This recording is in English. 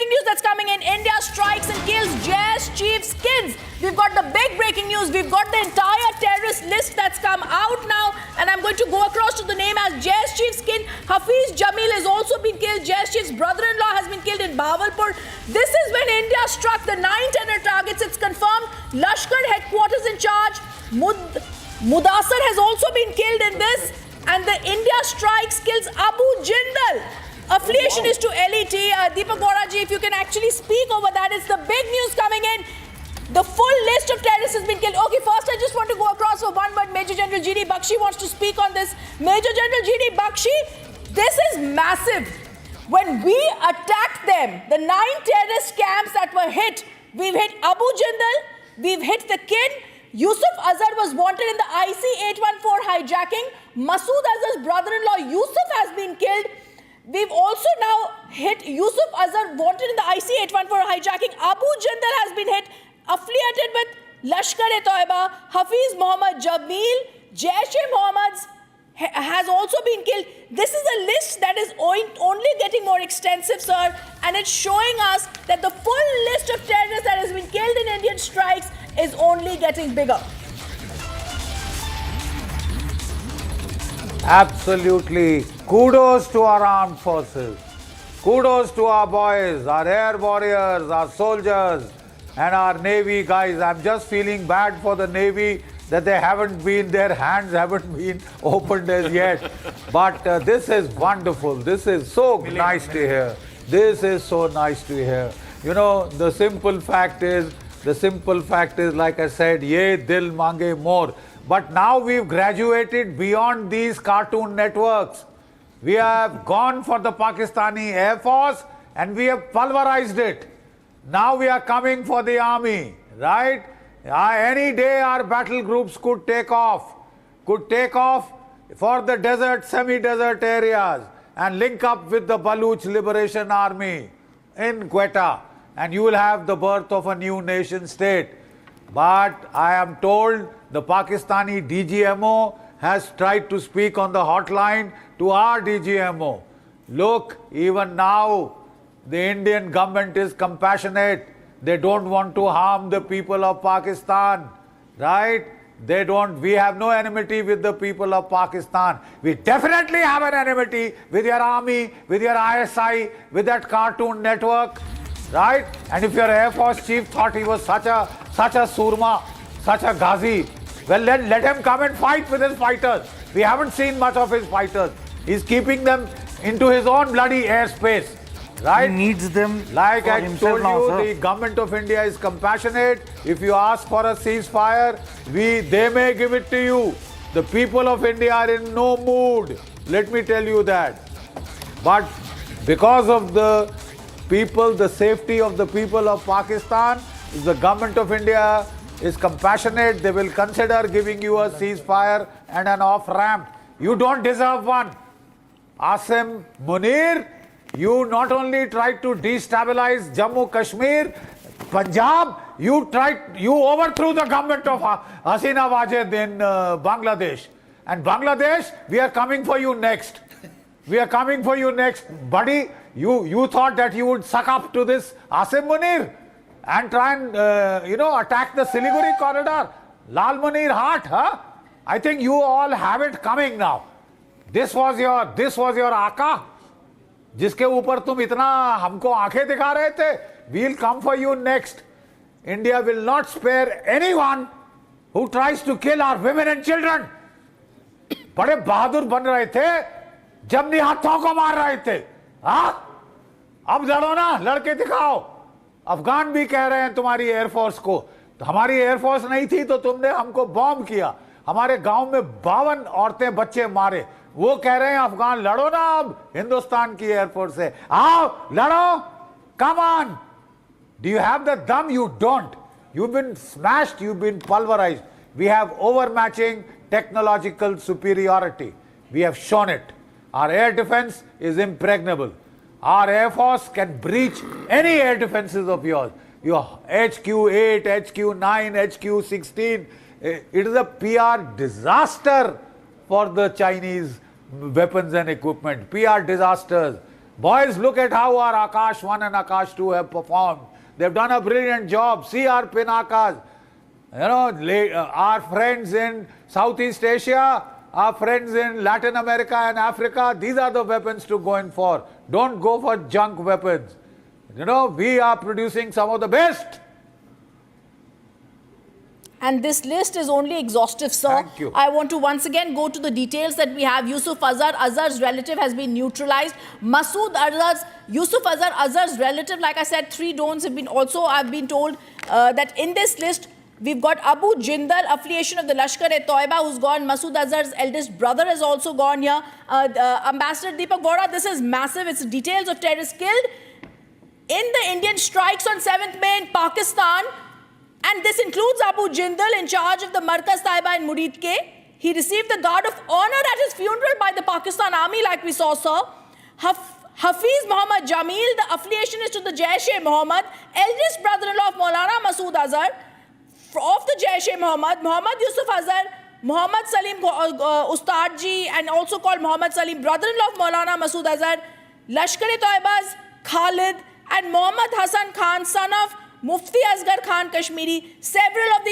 breaking news that's coming in. India strikes and kills JS Chief Skins. We've got the big breaking news. We've got the entire terrorist list that's come out now. And I'm going to go across to the name as JS Chief Skin. Hafiz Jamil has also been killed. JS Chief's brother-in-law has been killed in Bahawalpur. This is when India struck the 9 terror targets. It's confirmed. Lashkar headquarters in charge. Mudassar has also been killed in this. And the India strikes kills Abu Jindal. Affiliation is to LET. Deepak Boraji, if you can actually speak over that, it's the big news coming in. The full list of terrorists has been killed. Okay, first I just want to go across for one word. Major General G.D. Bakshi wants to speak on this. Major General G.D. Bakshi, this is massive. When we attacked them, the 9 terrorist camps that were hit, we've hit Abu Jindal, we've hit the Kin. Yusuf Azhar was wanted in the IC-814 hijacking. Masood Azhar's brother-in-law Yusuf has been killed. We've also now hit Yusuf Azhar wanted in the IC-814 hijacking. Abu Jindal has been hit, affiliated with Lashkar-e-Toiba. Hafiz Mohammed Jamil, Jaish-e-Mohammed has also been killed. This is a list that is only getting more extensive, sir, and it's showing us that the full list of terrorists that has been killed in Indian strikes is only getting bigger. Absolutely. Kudos to our armed forces. Kudos to our boys, our air warriors, our soldiers, and our Navy guys. I'm just feeling bad for the Navy that their hands haven't been opened as yet. But this is wonderful. This is so nice to hear. This is so nice to hear. You know, the simple fact is, like I said, ye dil mange more. But now we've graduated beyond these cartoon networks. We have gone for the Pakistani Air Force and we have pulverized it. Now we are coming for the army, right? Any day our battle groups could take off for the desert, semi-desert areas and link up with the Baluch Liberation Army in Quetta, and you will have the birth of a new nation state. But I am told the Pakistani DGMO has tried to speak on the hotline to our DGMO. Look, even now the Indian government is compassionate. They don't want to harm the people of Pakistan, right? We have no enmity with the people of Pakistan. We definitely have an enmity with your army, with your ISI, with that cartoon network, right? And if your Air Force chief thought he was such a surma, such a ghazi, well then let him come and fight with his fighters. We haven't seen much of his fighters. He's keeping them into his own bloody airspace. Right? He needs them. Like I told you, the government of India is compassionate. If you ask for a ceasefire, they may give it to you. The people of India are in no mood. Let me tell you that. But because of the people, the safety of the people of Pakistan, if the government of India is compassionate, they will consider giving you a ceasefire and an off-ramp. You don't deserve one. Asim Munir, you not only tried to destabilize Jammu Kashmir, Punjab, you overthrew the government of Hasina Wajid in Bangladesh. And Bangladesh, we are coming for you next. We are coming for you next. Buddy, you thought that you would suck up to this Asim Munir and try and, attack the Siliguri corridor. Lal Munir Haat, huh? I think you all have it coming now. This was your Aka. जिसके ऊपर तुम इतना हमको आंखें दिखा रहे थे. We'll come for you next. India will not spare anyone who tries to kill our women and children. बड़े बहादुर बन रहे थे जब निहत्थों को मार रहे थे. हाँ, अब लड़ो ना, लड़के दिखाओ. अफगान भी कह रहे हैं तुम्हारी एयरफोर्स को. तो हमारी एयरफोर्स नहीं थी तो तुमने हमको बॉम्ब किया. हमारे गांव में 52 औरतें बच्चे मारे. वो कह रहे हैं अफगान लड़ो ना, अब हिंदुस्तान की एयरफोर्स से आओ लड़ो. Come on. Do you have the dum? You don't. You've been smashed, you've been pulverized. We have overmatching technological superiority. We have shown it. Our air defense is impregnable. Our air force can breach any air defenses of yours. Your HQ-8, HQ-9, HQ-16. It is a PR disaster for the Chinese weapons and equipment. PR disasters. Boys, look at how our Akash 1 and Akash 2 have performed. They've done a brilliant job. See our Pinakas. You know, our friends in Southeast Asia, our friends in Latin America and Africa, these are the weapons to go in for. Don't go for junk weapons. You know, we are producing some of the best. And this list is only exhaustive, sir. Thank you. I want to once again go to the details that we have. Yusuf Azhar's relative has been neutralized. Yusuf Azhar's relative, like I said, 3 donors have been also, I've been told that in this list, we've got Abu Jindal, affiliation of the Lashkar-e-Toiba, who's gone. Masood Azhar's eldest brother has also gone here. Ambassador Deepak Gowda, this is massive. It's details of terrorists killed in the Indian strikes on 7th May in Pakistan. And this includes Abu Jindal, in charge of the Markaz Taiba in Murid Ke. He received the Guard of Honor at his funeral by the Pakistan Army, like we saw, sir. Hafiz Muhammad Jamil, the affiliation is to the Jaish-e-Mohammed, eldest brother-in-law of Maulana Masood Azhar, of the Jaish-e-Mohammed, Muhammad Yusuf Azhar, Muhammad Salim Ustadji, and also called Muhammad Salim, brother-in-law of Maulana Masood Azhar, Lashkar-e-Toiba's Khalid, and Muhammad Hassan Khan, son of Mufti Asghar Khan Kashmiri. Several of these